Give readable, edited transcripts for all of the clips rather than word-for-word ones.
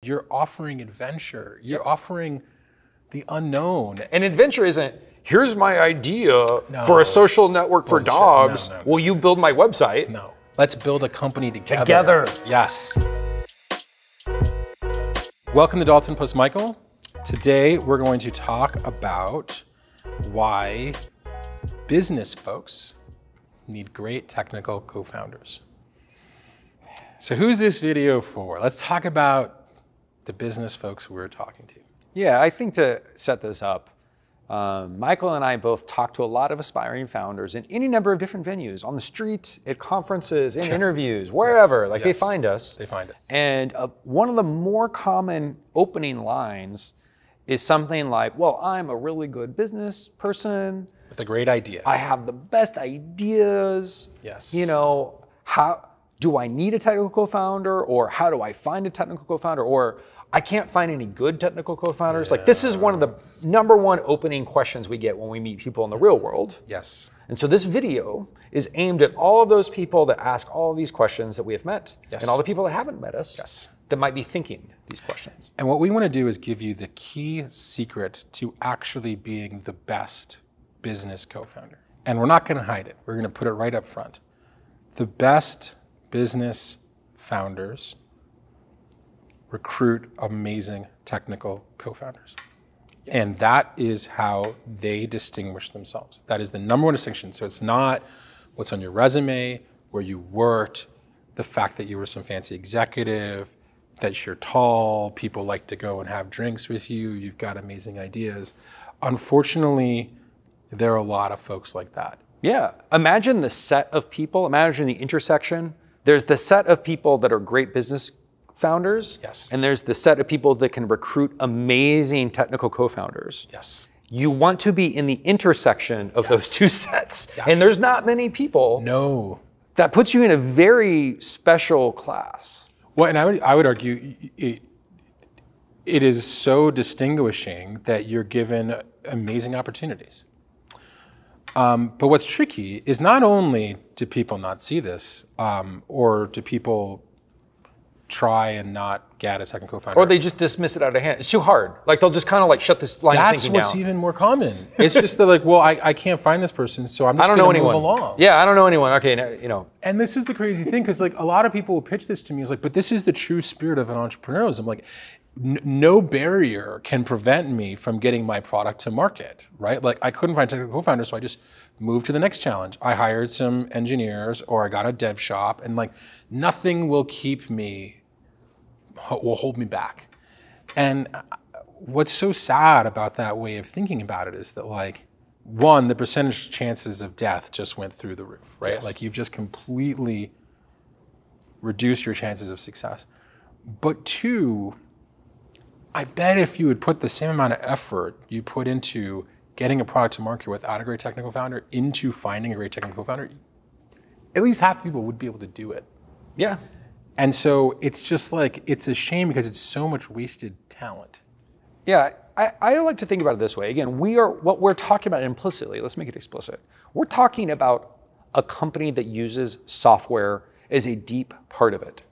You're offering adventure. You're offering the unknown. And adventure isn't, here's my idea for a social network for dogs. No. Will you build my website? No. Let's build a company together. Yes. Welcome to Dalton Michael. Today we're going to talk about why business folks need great technical co-founders. So who's this video for? Let's talk about the business folks we're talking to. Yeah, I think to set this up, Michael and I both talk to a lot of aspiring founders in any number of different venues, on the street, at conferences, in interviews, wherever. They find us. They find us. And one of the more common opening lines is something like, well, I'm a really good business person. With a great idea. I have the best ideas. Yes. You know, how do I need a technical co-founder? Or how do I find a technical co-founder? Or I can't find any good technical co-founders. Yes. Like, this is one of the #1 opening questions we get when we meet people in the real world. Yes. And so this video is aimed at all of those people that ask all of these questions that we have met, and all the people that haven't met us that might be thinking these questions. And what we want to do is give you the key secret to actually being the best business co-founder. And we're not going to hide it. We're going to put it right up front. The best business founders recruit amazing technical co-founders. And that is how they distinguish themselves. That is the #1 distinction. So it's not what's on your resume, where you worked, the fact that you were some fancy executive, that you're tall, people like to go and have drinks with you, you've got amazing ideas. Unfortunately, there are a lot of folks like that. Yeah, imagine the set of people, imagine the intersection. There's the set of people that are great business founders, and there's the set of people that can recruit amazing technical co-founders. Yes. You want to be in the intersection of those two sets. And there's not many people. No. That puts you in a very special class. Well, and I would argue it is so distinguishing that you're given amazing opportunities. But what's tricky is not only do people not see this, or do people try and not get a technical co-founder. Or they just dismiss it out of hand. It's too hard. Like, they'll just kind of like shut this line of thinking down. That's what's even more common. It's just that, like, well, I can't find this person, so I'm just going to move along. Yeah, I don't know anyone. Okay, now, you know. And this is the crazy thing, because like a lot of people will pitch this to me as like, but this is the true spirit of an entrepreneurialism. Like, no barrier can prevent me from getting my product to market, right? Like, I couldn't find a technical co-founder, so I just moved to the next challenge. I hired some engineers, or I got a dev shop, and like, nothing will hold me back. And what's so sad about that way of thinking about it is that, like, one, the percentage chances of death just went through the roof, right? Yes. Like, you've just completely reduced your chances of success. But two, I bet if you would put the same amount of effort you put into getting a product to market without a great technical founder into finding a great technical founder, at least half people would be able to do it. Yeah. And so it's just like, it's a shame because it's so much wasted talent. Yeah, I like to think about it this way. Again, what we're talking about implicitly, let's make it explicit. We're talking about a company that uses software as a deep part of it.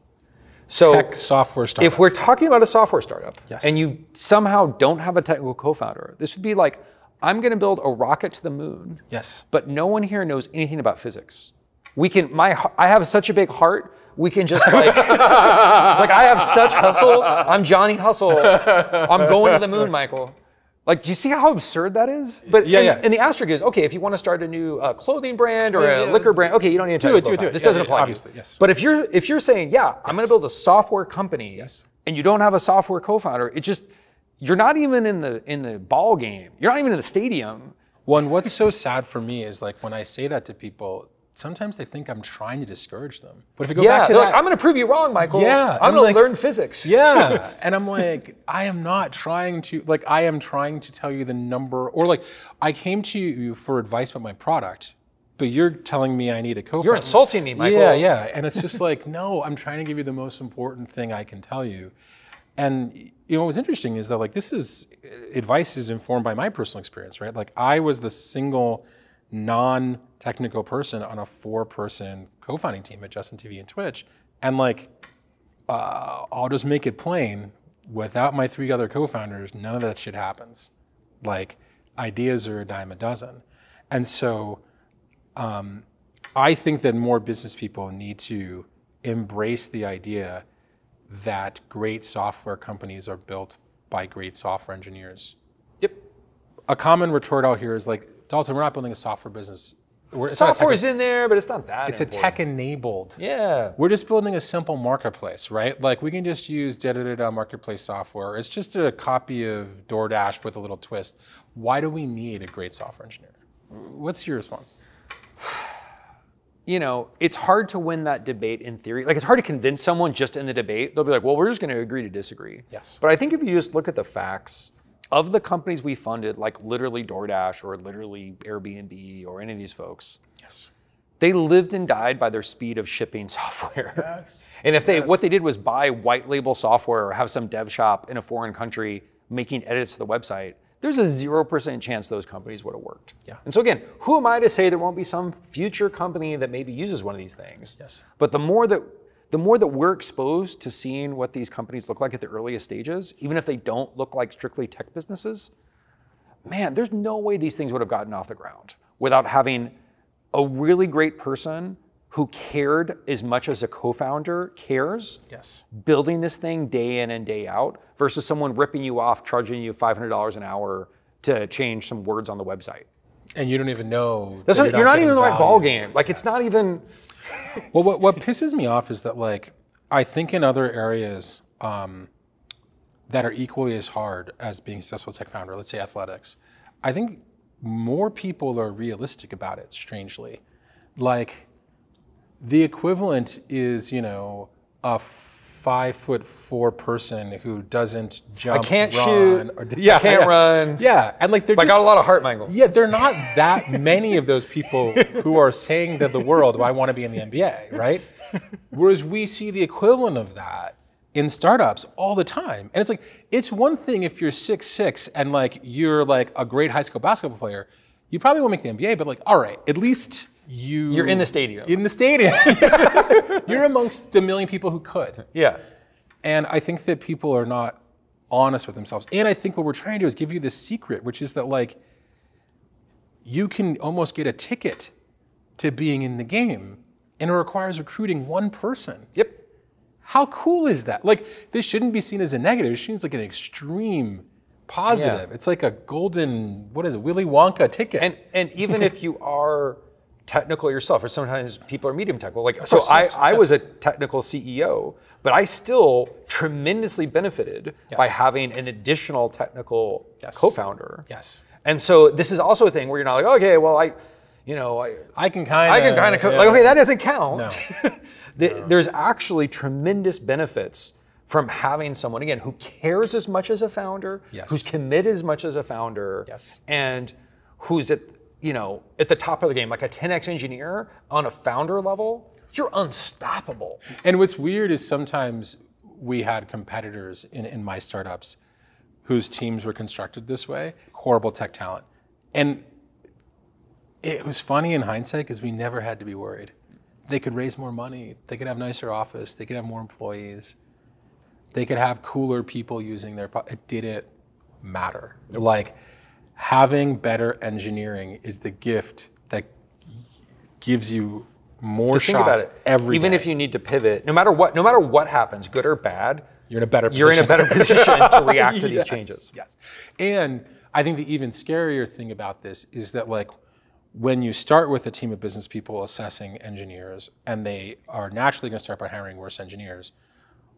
So tech software startup. If we're talking about a software startup, and you somehow don't have a technical co-founder, this would be like, I'm going to build a rocket to the moon. Yes. But no one here knows anything about physics. I have such a big heart. We can just like, like, I have such hustle. I'm Johnny Hustle. I'm going to the moon, Michael. Like, do you see how absurd that is? But and the asterisk is, okay, if you want to start a new clothing brand or a liquor brand, okay, you don't need a technical co-founder. This doesn't apply obviously, to you. Yes. But if you're saying, yeah, I'm going to build a software company, and you don't have a software co-founder, you're not even in the ball game. You're not even in the stadium. Well, and what's so sad for me is, like, when I say that to people, sometimes they think I'm trying to discourage them. But if you go back to that, like, I'm going to prove you wrong, Michael. Yeah, I'm going to learn physics. Yeah, and I'm like, I am not trying to, like, I am trying to tell you the number, or like, I came to you for advice about my product, but you're telling me I need a co-founder. You're insulting me, Michael. Yeah, and it's just like, no, I'm trying to give you the most important thing I can tell you. And you know, what was interesting is that, like, advice is informed by my personal experience, right? Like, I was the single non-technical person on a 4-person co-founding team at Justin TV and Twitch. And like, I'll just make it plain, without my 3 other co-founders, none of that shit happens. Like, ideas are a dime a dozen. And so I think that more business people need to embrace the idea that great software companies are built by great software engineers. Yep. A common retort out here is like, Dalton, we're not building a software business. Software is in there, but it's not that It's important. a tech-enabled. Yeah. We're just building a simple marketplace, right? Like, we can just use da-da-da-da marketplace software. It's just a copy of DoorDash with a little twist. Why do we need a great software engineer? What's your response? You know, it's hard to win that debate in theory. Like, it's hard to convince someone just in the debate. They'll be like, well, we're just going to agree to disagree. Yes. But I think if you just look at the facts of the companies we funded, like literally DoorDash or literally Airbnb or any of these folks, Yes. they lived and died by their speed of shipping software. Yes. And if what they did was buy white label software or have some dev shop in a foreign country making edits to the website, there's a 0% chance those companies would have worked. Yeah. And so again, who am I to say there won't be some future company that maybe uses one of these things? Yes. But the more that we're exposed to seeing what these companies look like at the earliest stages, even if they don't look like strictly tech businesses, man, there's no way these things would have gotten off the ground without having a really great person who cared as much as a co-founder cares, Yes. building this thing day in and day out, versus someone ripping you off, charging you $500 an hour to change some words on the website. And you don't even know. That's that you're not even in getting the right value. ball game. Like, it's not even. Well, what pisses me off is that, like, I think in other areas that are equally as hard as being a successful tech founder, let's say athletics, I think more people are realistic about it, strangely. Like, the equivalent is, you know, a 5'4" person who doesn't jump, I can't run, shoot. or I can't run. Yeah, and like they're I just, got a lot of heart, Michael. yeah, they're not that many of those people who are saying to the world, well, I want to be in the NBA, right? Whereas we see the equivalent of that in startups all the time. And it's like, it's one thing if you're 6'6" and like you're like a great high school basketball player, you probably won't make the NBA, but like, all right, at least you're in the stadium. In the stadium. You're amongst the million people who could. Yeah. And I think that people are not honest with themselves. And I think what we're trying to do is give you this secret, which is that like, you can almost get a ticket to being in the game, and it requires recruiting one person. Yep. How cool is that? Like, this shouldn't be seen as a negative. It should be like an extreme positive. Yeah. It's like a golden, what is it, Willy Wonka ticket. And even if you are technical yourself, or sometimes people are medium technical. Like, Of so course, yes, I yes. was a technical CEO, but I still tremendously benefited by having an additional technical co-founder. Yes. And so this is also a thing where you're not like, okay, well, I can kind of. like, okay, that doesn't count. No. There's actually tremendous benefits from having someone, again, who cares as much as a founder, Yes. who's committed as much as a founder, Yes. and who's at the top of the game, like a 10x engineer on a founder level, you're unstoppable. And what's weird is sometimes we had competitors in my startups whose teams were constructed this way, horrible tech talent. And it was funny in hindsight because we never had to be worried. They could raise more money. They could have nicer office. They could have more employees. They could have cooler people using their product. It didn't matter. Like, having better engineering is the gift that gives you more Just think about shots it. every Even day. if you need to pivot, no matter what happens, good or bad, You're in a better position. you're in a better position to react to these Yes, changes. Yes. And I think the even scarier thing about this is that, like, when you start with a team of business people assessing engineers, and they are naturally going to start by hiring worse engineers,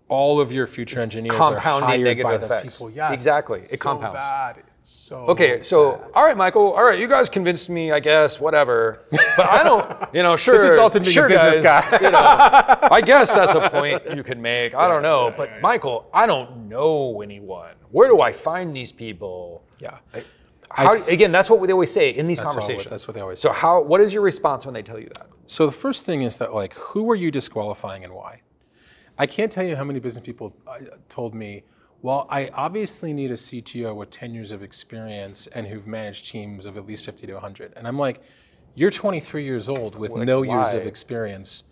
all of your future engineers are Compounding hired negative by those effects. people. Yes. Exactly. It's It compounds. Bad. It's so Okay, so bad. all right, Michael. All right, you guys convinced me, I guess. Whatever. But I don't. Sure. This is Dalton being a business guys, guy. I guess that's a point you could make. I don't know, but Michael, I don't know anyone. Where do I find these people? Yeah. Again, that's what they always say in these conversations. That's what they always say. So what is your response when they tell you that? So the first thing is that, like, who are you disqualifying and why? I can't tell you how many business people told me, well, I obviously need a CTO with 10 years of experience and who've managed teams of at least 50 to 100. And I'm like, you're 23 years old with no years of experience.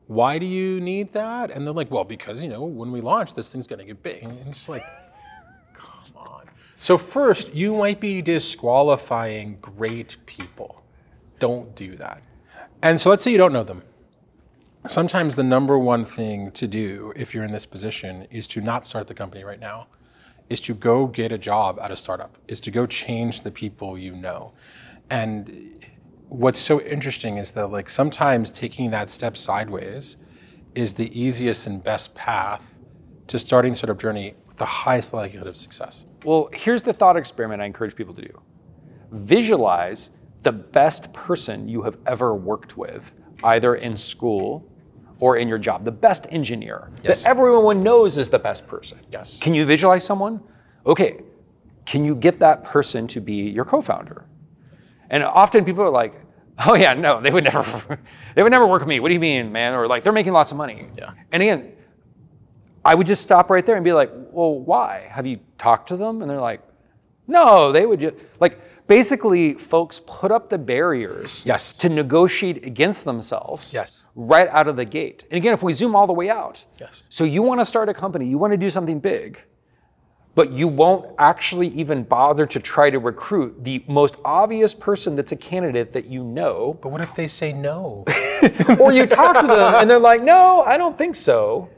why do you need that? And they're like, well, because, you know, when we launch, this thing's gonna get big. And it's just like, come on. So first, you might be disqualifying great people. Don't do that. And so let's say you don't know them. Sometimes the number one thing to do if you're in this position is to not start the company right now, is to go get a job at a startup, is to go change the people you know. And what's so interesting is that like sometimes taking that step sideways is the easiest and best path to starting the startup journey with the highest likelihood of success. Well, here's the thought experiment I encourage people to do. Visualize the best person you have ever worked with, either in school or in your job, the best engineer that everyone knows is the best person. Yes. Can you visualize someone? Okay, can you get that person to be your co-founder? And often people are like, oh yeah, no, they would never work with me. What do you mean, man? Or like, they're making lots of money. Yeah. And again, I would just stop right there and be like, well, why? Have you talked to them? And they're like, no, they would just, like, basically, folks put up the barriers to negotiate against themselves right out of the gate. And again, if we zoom all the way out, so you want to start a company, you want to do something big, but you won't actually even bother to try to recruit the most obvious person that's a candidate that you know. But what if they say no? Or you talk to them and they're like, no, I don't think so.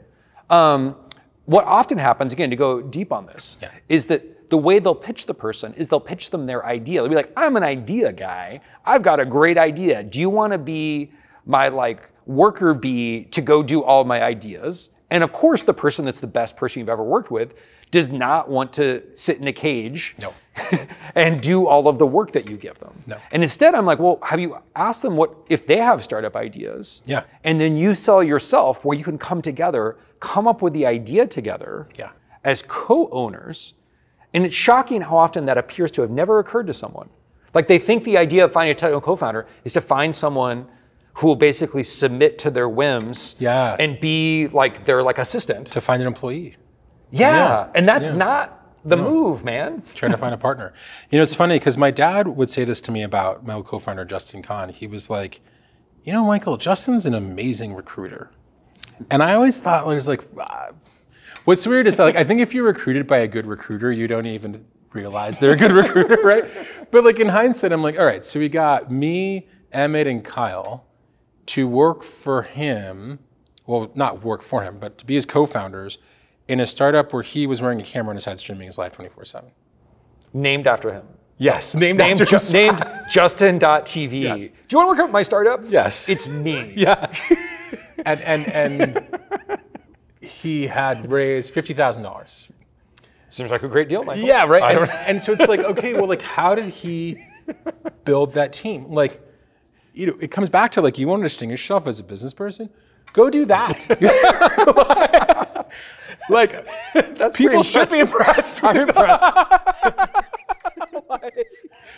What often happens, again, to go deep on this, is that the way they'll pitch the person is they'll pitch them their idea. They'll be like, I'm an idea guy. I've got a great idea. Do you want to be my like worker bee to go do all my ideas? And of course, the person that's the best person you've ever worked with does not want to sit in a cage and do all of the work that you give them. And instead, I'm like, well, have you asked them what if they have startup ideas? And then you sell yourself where you can come together, come up with the idea together as co-owners. And it's shocking how often that appears to have never occurred to someone. Like they think the idea of finding a technical co-founder is to find someone who will basically submit to their whims and be like their like assistant. To find an employee. And that's not the move, man. Trying to find a partner. You know, it's funny because my dad would say this to me about my co-founder, Justin Kahn. He was like, you know, Michael, Justin's an amazing recruiter. And I always thought, I was like, what's weird is like, I think if you're recruited by a good recruiter, you don't even realize they're a good recruiter, right? But like in hindsight, I'm like, all right, so we got me, Emmett, and Kyle to work for him, well, not work for him, but to be his co-founders in a startup where he was wearing a camera on his head streaming his live 24/7. Named after him. Yes, named Justin.tv. Yes. Do you want to work at my startup? Yes. It's me. Yes. and he had raised $50,000. Seems like a great deal, Michael. Yeah, right. And so it's like, okay, well, like, how did he build that team? Like, you know, it comes back to like, you want to distinguish yourself as a business person? Go do that. Like, that's people should be impressed. I'm impressed.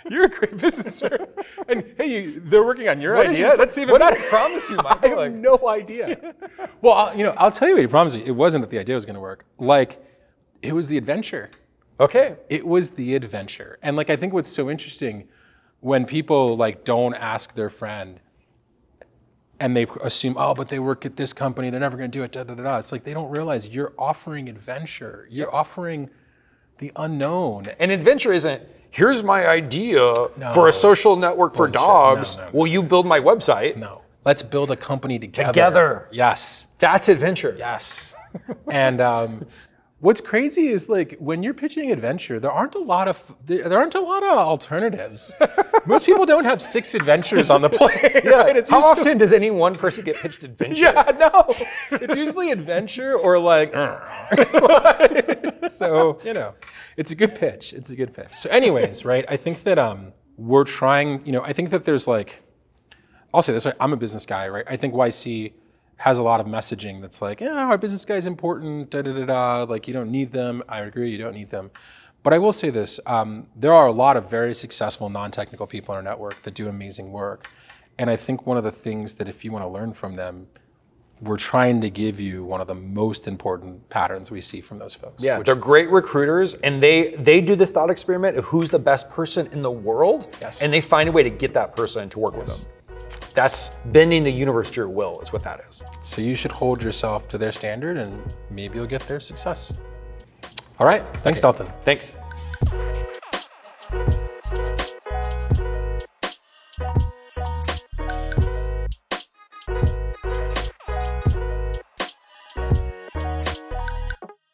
You're a great businessman. And hey, they're working on your idea. That's even better. What did he promise you, Michael? I have no idea. Well, you know, I'll tell you what he promised me. It wasn't that the idea was going to work. Like, it was the adventure. Okay. It was the adventure. And like, I think what's so interesting when people like don't ask their friend and they assume, oh, but they work at this company, they're never going to do it, da, da, da, da. It's like they don't realize you're offering adventure. You're offering the unknown. And adventure isn't, here's my idea for a social network for dogs. No. Will you build my website? No. Let's build a company together. Together. Yes. That's adventure. Yes. And what's crazy is like when you're pitching adventure, there aren't a lot of alternatives. Most people don't have 6 adventures on the plate. Right? How often does any one person get pitched adventure? No. It's usually adventure or like. So you know, it's a good pitch. It's a good pitch. So, anyways, right? I think that we're trying. You know, I think that there's like, I'll say this. Right? I'm a business guy, right? I think YC has a lot of messaging that's like, yeah, our business guy is important, da da da da. Like you don't need them. I agree, you don't need them. But I will say this: there are a lot of very successful non-technical people in our network that do amazing work, and I think one of the things that if you want to learn from them, we're trying to give you one of the most important patterns we see from those folks. Yeah, they're great recruiters, and they do this thought experiment of who's the best person in the world, and they find a way to get that person to work with them. That's bending the universe to your will is what that is. So you should hold yourself to their standard and maybe you'll get their success. All right, thanks, Dalton. Thanks.